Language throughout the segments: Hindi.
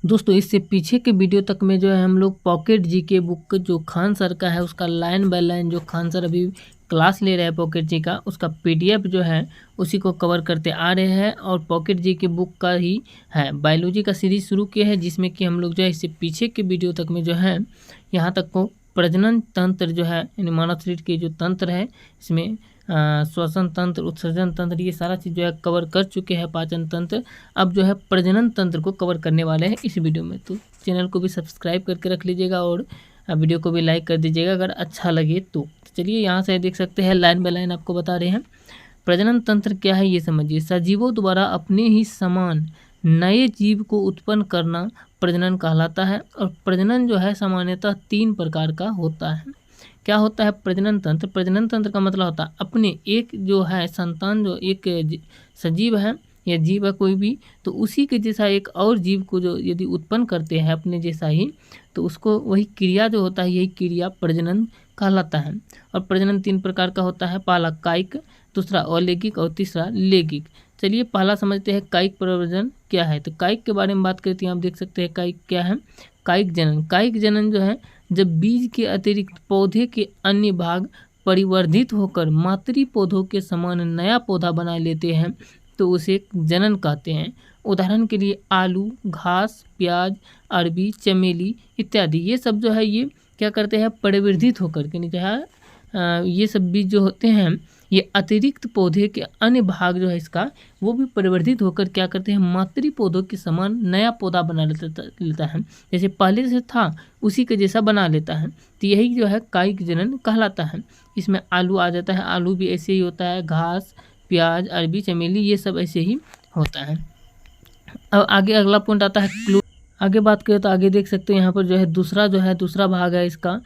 दोस्तों इससे पीछे के वीडियो तक में जो है हम लोग पॉकेट जीके बुक जो खान सर का है उसका लाइन बाय लाइन जो खान सर अभी क्लास ले रहे हैं पॉकेट जी का उसका पीडीएफ जो है उसी को कवर करते आ रहे हैं। और पॉकेट जी के बुक का ही है बायोलॉजी का सीरीज शुरू किया है, जिसमें कि हम लोग जो है इससे पीछे के वीडियो तक में जो है यहाँ तक को प्रजनन तंत्र जो है यानी मानव शरीर के जो तंत्र है इसमें श्वसन तंत्र, उत्सर्जन तंत्र, ये सारा चीज़ जो है कवर कर चुके हैं। पाचन तंत्र, अब जो है प्रजनन तंत्र को कवर करने वाले हैं इस वीडियो में। तो चैनल को भी सब्सक्राइब करके रख लीजिएगा और वीडियो को भी लाइक कर दीजिएगा अगर अच्छा लगे तो। चलिए यहाँ से देख सकते हैं लाइन बाय लाइन आपको बता रहे हैं। प्रजनन तंत्र क्या है ये समझिए। सजीवों द्वारा अपने ही समान नए जीव को उत्पन्न करना प्रजनन कहलाता है। और प्रजनन जो है सामान्यतः 3 प्रकार का होता है। क्या होता है प्रजनन तंत्र? प्रजनन तंत्र का मतलब होता है अपने एक जो है संतान, जो एक सजीव है या जीव है कोई भी, तो उसी के जैसा एक और जीव को जो यदि उत्पन्न करते हैं अपने जैसा ही, तो उसको वही क्रिया जो होता है यही क्रिया प्रजनन कहलाता है। और प्रजनन 3 प्रकार का होता है, पहला कायिक, दूसरा अलैंगिक और तीसरा लैंगिक। चलिए पहला समझते हैं कायिक प्रजनन क्या है। तो कायिक के बारे में बात करते हैं, आप देख सकते हैं कायिक क्या है। कायिक जनन, कायिक जनन जो है जब बीज के अतिरिक्त पौधे के अन्य भाग परिवर्धित होकर मातृ पौधों के समान नया पौधा बना लेते हैं तो उसे जनन कहते हैं। उदाहरण के लिए आलू, घास, प्याज, अरबी, चमेली इत्यादि ये सब जो है ये क्या करते हैं परिवर्धित होकर के जो है ये सब बीज जो होते हैं ये अतिरिक्त पौधे के अन्य भाग जो है इसका वो भी परिवर्धित होकर क्या करते हैं मातृ पौधों के समान नया पौधा बना लेता है, जैसे पहले से था उसी के जैसा बना लेता है। तो यही जो है कायिक जनन कहलाता है। इसमें आलू आ जाता है, आलू भी ऐसे ही होता है, घास, प्याज, अरबी, चमेली ये सब ऐसे ही होता है। अब आगे अगला पॉइंट आता है क्लोन। आगे बात करें तो आगे देख सकते हैं यहाँ पर जो है दूसरा भाग है इसका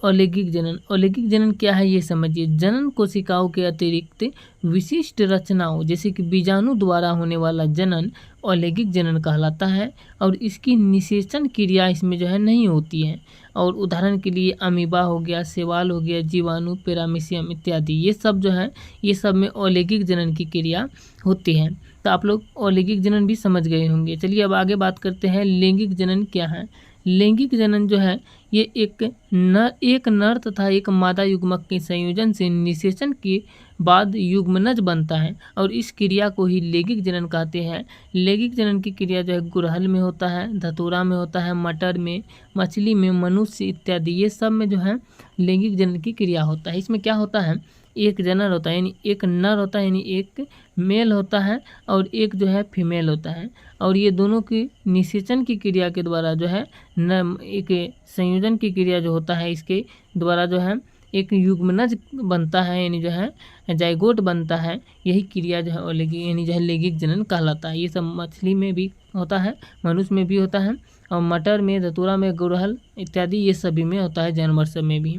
अलैंगिक जनन। अलैंगिक जनन क्या है ये समझिए। जनन कोशिकाओं के अतिरिक्त विशिष्ट रचनाओं जैसे कि बीजाणु द्वारा होने वाला जनन अलैंगिक जनन कहलाता है। और इसकी निषेचन क्रिया इसमें जो है नहीं होती है। और उदाहरण के लिए अमीबा हो गया, शैवाल हो गया, जीवाणु, पैरामीशियम इत्यादि ये सब जो है ये सब में अलैंगिक जनन की क्रिया होती है। तो आप लोग अलैंगिक जनन भी समझ गए होंगे। चलिए अब आगे बात करते हैं लैंगिक जनन क्या है। लैंगिक जनन जो है ये एक नर तथा एक मादा युग्मक के संयोजन से निषेचन के बाद युग्मनज बनता है और इस क्रिया को ही लैंगिक जनन कहते हैं। लैंगिक जनन की क्रिया जो है गुड़हल में होता है, धतूरा में होता है, मटर में, मछली में, मनुष्य इत्यादि ये सब में जो है लैंगिक जनन की क्रिया होता है। इसमें क्या होता है एक जनर होता है यानी एक नर होता है यानी एक मेल होता है और एक जो है फीमेल होता है। और ये दोनों की निषेचन की क्रिया के द्वारा जो है एक संयोजन की क्रिया जो होता है इसके द्वारा जो है एक युग्मनज बनता है यानी जो है जाइगोट बनता है। यही क्रिया जो है अलैंगिक यानी जो है लैंगिक जनन कहलाता है। ये सब मछली में भी होता है, मनुष्य में भी होता है और मटर में, धतूरा में, गुड़हल इत्यादि ये सभी में होता है, जानवर सब में भी।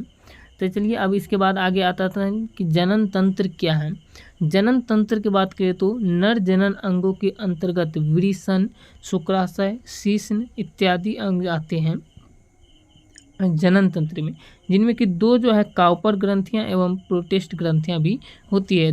तो चलिए अब इसके बाद आगे आता था कि जनन तंत्र क्या है। जनन तंत्र की बात करें तो नर जनन अंगों के अंतर्गत वृषण, शुक्राशय, शिश्न इत्यादि अंग आते हैं जनन तंत्र में, जिनमें कि 2 जो है काउपर ग्रंथियां एवं प्रोटेस्ट ग्रंथियां भी होती है।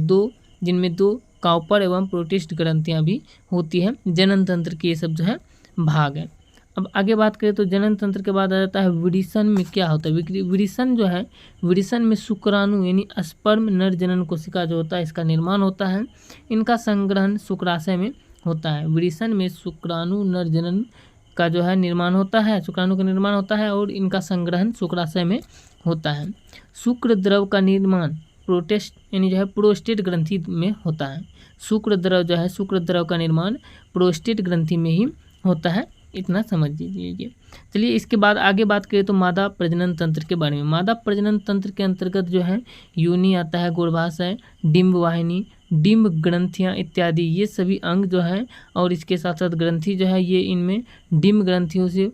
जिनमें 2 काउपर एवं प्रोटेस्ट ग्रंथियां भी होती है। जनन तंत्र के ये सब जो है भाग है। अब आगे बात करें तो जनन तंत्र के बाद आ जाता है वृषण में क्या होता है। वृषण जो है वृषण में शुक्राणु यानी स्पर्म नर जनन कोशिका जो होता है इसका निर्माण होता है। इनका संग्रहण शुक्राशय में होता है। वृषण में शुक्राणु नर जनन का जो है निर्माण होता है, शुक्राणु का निर्माण होता है और इनका संग्रहण शुक्राशय में होता है। शुक्र द्रव का निर्माण प्रोटेस्ट यानी जो है प्रोस्टेट ग्रंथि में होता है। शुक्र द्रव का निर्माण प्रोस्टेट ग्रंथि में ही होता है, इतना समझ लीजिए। चलिए इसके बाद आगे बात करें तो मादा प्रजनन तंत्र के बारे में। मादा प्रजनन तंत्र के अंतर्गत जो है योनि आता है, गर्भाशय, डिंब वाहिनी, डिंब ग्रंथियां इत्यादि ये सभी अंग जो है और इसके साथ साथ ग्रंथि जो है ये इनमें डिंब ग्रंथियों से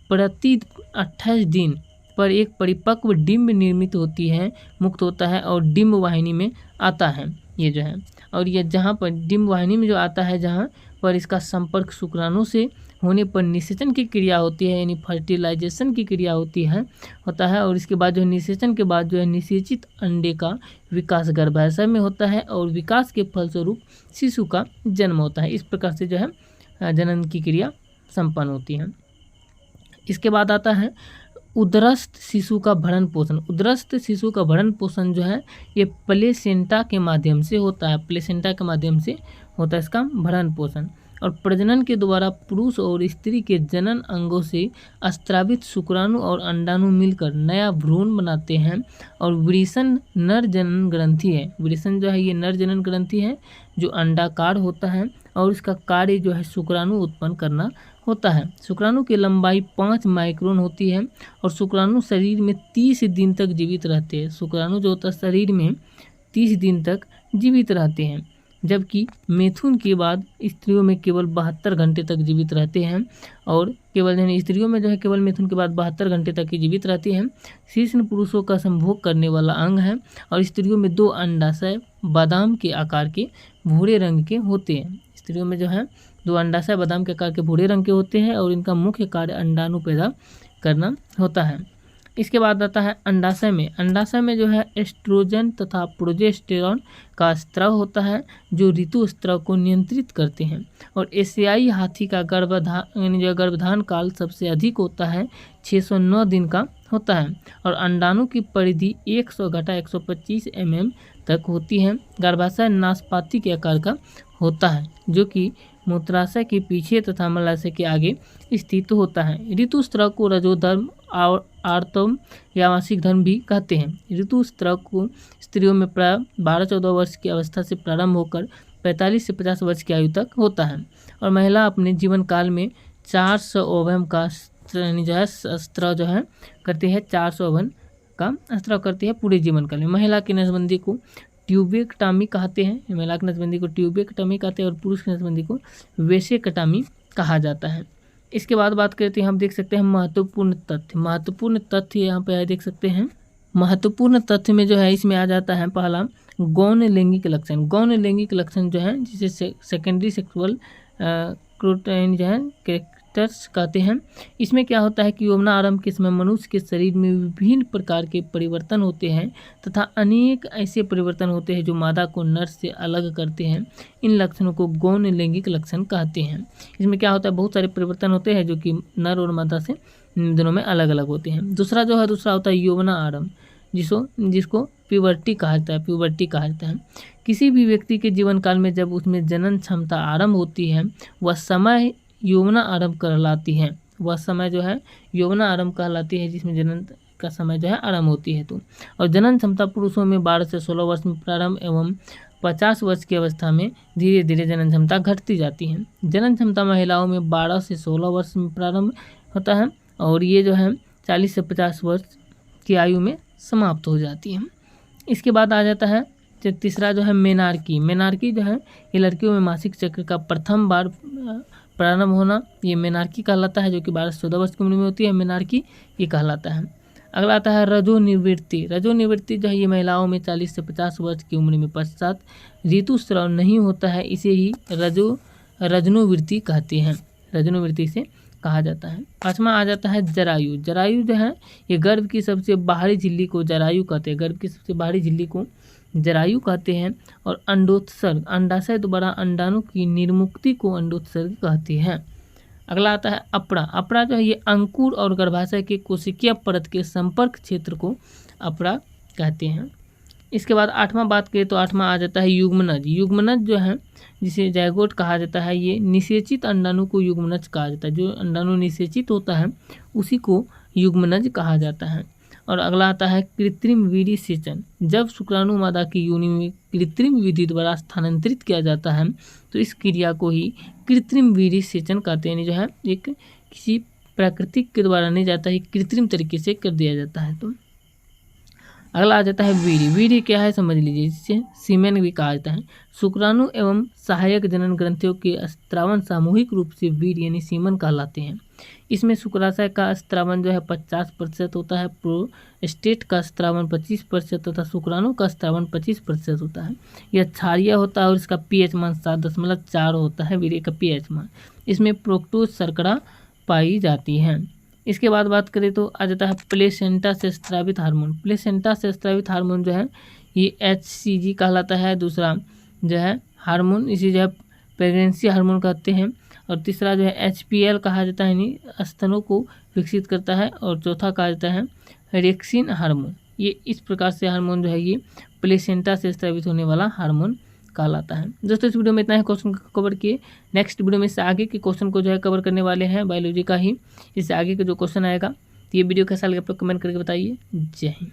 प्रति 28 दिन पर एक परिपक्व डिंब निर्मित होती है, मुक्त होता है और डिंब वाहिनी में आता है ये जो है। और ये जहाँ पर डिंब वाहिनी में जो आता है जहाँ पर इसका संपर्क शुक्राणु से होने पर निषेचन की क्रिया होती है यानी फर्टिलाइजेशन की क्रिया होता है। और इसके बाद जो है निषेचन के बाद जो है निषेचित अंडे का विकास गर्भाशय में होता है और विकास के फलस्वरूप शिशु का जन्म होता है। इस प्रकार से जो है जनन की क्रिया संपन्न होती हैं। इसके बाद आता है उदरस्थ शिशु का भरण पोषण। उदरस्थ शिशु का भरण पोषण जो है ये प्लेसेंटा के माध्यम से होता है, प्लेसेंटा के माध्यम से होता है इसका भरण पोषण। और प्रजनन के द्वारा पुरुष और स्त्री के जनन अंगों से स्त्रावित शुक्राणु और अंडाणु मिलकर नया भ्रूण बनाते हैं। और वृषण नर जनन ग्रंथि है, वृषण जो है ये नर जनन ग्रंथि है जो अंडाकार होता है और इसका कार्य जो है शुक्राणु उत्पन्न करना होता है। शुक्राणु की लंबाई 5 माइक्रोन होती है और शुक्राणु शरीर में 30 दिन तक जीवित रहते हैं। शुक्राणु जो होता है शरीर में 30 दिन तक जीवित रहते हैं, जबकि मैथुन के बाद स्त्रियों में केवल 72 घंटे तक जीवित रहते हैं। और केवल यानी स्त्रियों में जो है केवल मैथुन के बाद 72 घंटे तक ही जीवित रहती हैं। शीर्ष्ण पुरुषों का संभोग करने वाला अंग है और स्त्रियों में 2 अंडाशय बादाम के आकार के भूरे रंग के होते हैं। स्त्रियों में जो है 2 अंडाशय बादाम के आकार के भूरे रंग के होते हैं और इनका मुख्य कार्य अंडाणु पैदा करना होता है। इसके बाद आता है अंडाशय में। अंडाशय में जो है एस्ट्रोजन तथा प्रोजेस्टेरॉन का स्राव होता है जो ऋतुस्राव को नियंत्रित करते हैं। और एशियाई हाथी का गर्भधान काल सबसे अधिक होता है, 609 दिन का होता है। और अंडाणु की परिधि 100-125 mm तक होती है। गर्भाशय नाशपाती के आकार का होता है जो कि मूत्राशय के पीछे तथा मलाशय के आगे स्थित होता है। ऋतुस्राव को रजोधर्म और आर्तव या मासिक धर्म भी कहते हैं। ऋतुस्राव को स्त्रियों में प्राय 12-14 वर्ष की अवस्था से प्रारंभ होकर 45 से 50 वर्ष की आयु तक होता है। और महिला अपने जीवन काल में 400 ओवम का जो है स्राव जो है करती है, 400 ओवम का स्राव करती है पूरे जीवन काल में। महिला की नसबंदी को ट्यूबेक्टमी कहते हैं, महिला की नसबंदी को ट्यूबेक्टमी कहते हैं और पुरुष की नसबंदी को वेसेक्टमी कहा जाता है। इसके बाद बात करते हैं, हम देख सकते हैं महत्वपूर्ण तथ्य। महत्वपूर्ण तथ्य यहाँ पे देख सकते हैं। महत्वपूर्ण तथ्य में जो है इसमें आ जाता है पहला गौण लैंगिक लक्षण। गौण लैंगिक लक्षण जो है जिसे सेकेंडरी सेक्सुअल क्रोटेन जो है कैरेक्टर्स कहते हैं। इसमें क्या होता है कि यौवना आरंभ के समय मनुष्य के शरीर में विभिन्न प्रकार के परिवर्तन होते हैं तथा अनेक ऐसे परिवर्तन होते हैं जो मादा को नर से अलग करते हैं। इन लक्षणों को गौण लैंगिक लक्षण कहते हैं। इसमें क्या होता है, बहुत सारे परिवर्तन होते हैं जो कि नर और मादा से दोनों में अलग अलग होते हैं। दूसरा होता है यौवना आरंभ, जिसको प्यूबर्टी कहा जाता है। प्यूबर्टी कहा जाता है किसी भी व्यक्ति के जीवन काल में जब उसमें जनन क्षमता आरंभ होती है वह समय यौवना आरंभ कहलाती है। वह समय जो है यौवना आरंभ कहलाती है जिसमें जनन का समय जो है आरंभ होती है। तो और जनन क्षमता पुरुषों में 12 से 16 वर्ष में प्रारंभ एवं 50 वर्ष की अवस्था में धीरे धीरे जनन क्षमता घटती जाती है। जनन क्षमता महिलाओं में 12 से 16 वर्ष में प्रारंभ होता है और ये जो है 40 से 50 वर्ष की आयु में समाप्त हो जाती है। इसके बाद आ जाता है तीसरा जो है मेनार्की। मेनार्की जो है ये लड़कियों में मासिक चक्र का प्रथम बार प्रारंभ होना, ये मेनार्की कहलाता है, जो कि 12 से 14 वर्ष की उम्र में होती है। मेनार्की ये कहलाता है। अगला आता है रजोनिवृत्ति। रजोनिवृत्ति जो है ये महिलाओं में 40 से 50 वर्ष की उम्र में पश्चात ऋतुस्राव नहीं होता है, इसे ही रजनोवृत्ति कहते हैं। रजनोवृत्ति से कहा जाता है। पाँचवा आ जाता है जरायु। जरायु जो है ये गर्भ की सबसे बाहरी झिल्ली को जरायु कहते हैं। गर्भ की सबसे बाहरी झिल्ली को जरायु कहते हैं। और अंडोत्सर्ग, अंडाशय द्वारा अंडाणु की निर्मुक्ति को अंडोत्सर्ग कहते हैं। अगला आता है अपरा। अपरा जो है ये अंकुर और गर्भाशय के कोशिकीय परत के संपर्क क्षेत्र को अपरा कहते हैं। इसके बाद आठवां बात करें तो आठवां आ जाता है युग्मनज। युग्मनज जो है जिसे जायगोट कहा जाता है, ये निषेचित अंडाणु को युग्मनज कहा जाता है। जो अंडाणु निषेचित होता है उसी को युग्मनज कहा जाता है। और अगला आता है कृत्रिम वीर्य सेचन। जब शुक्राणु मादा की योनि में कृत्रिम विधि द्वारा स्थानांतरित किया जाता है तो इस क्रिया को ही कृत्रिम वीर्य सेचन कहते हैं। जो है एक किसी प्राकृतिक के द्वारा नहीं जाता है, कृत्रिम तरीके से कर दिया जाता है। तो अगला आ जाता है वीर्य। वीर्य क्या है समझ लीजिए, जिसे सीमेन भी कहा जाता है। शुक्राणु एवं सहायक जनन ग्रंथियों के स्त्रावन सामूहिक रूप से वीर्य यानी सीमन कहलाते हैं। इसमें शुक्राशय का स्त्रावन जो है 50% होता है, प्रोस्टेट का स्त्रावन 25% तथा शुक्राणु का स्त्रावन 25% होता है। यह क्षारीय होता है और इसका pH मान 7.4 होता है वीर्य का pH मान। इसमें प्रोक्टोज शर्करा पाई जाती है। इसके बाद बात करें तो आ जाता है प्लेसेंटा से स्रावित हार्मोन। प्लेसेंटा से स्रावित हार्मोन जो है ये HCG कहलाता है। दूसरा जो है हार्मोन इसे जो है प्रेगनेंसी हार्मोन कहते हैं। और तीसरा जो है HPL कहा जाता है, यानी स्तनों को विकसित करता है। और चौथा कहा जाता है रेक्सिन हार्मोन। ये इस प्रकार से हार्मोन जो है ये प्लेसेंटा से स्रावित होने वाला हार्मोन कहलाता है। दोस्तों इस वीडियो में इतना ही क्वेश्चन कवर किए। नेक्स्ट वीडियो में इससे आगे के क्वेश्चन को जो है कवर करने वाले हैं, बायोलॉजी का ही। इससे आगे का जो क्वेश्चन आएगा, तो ये वीडियो कैसा लगे आप लोग कमेंट करके बताइए। जय हिंद।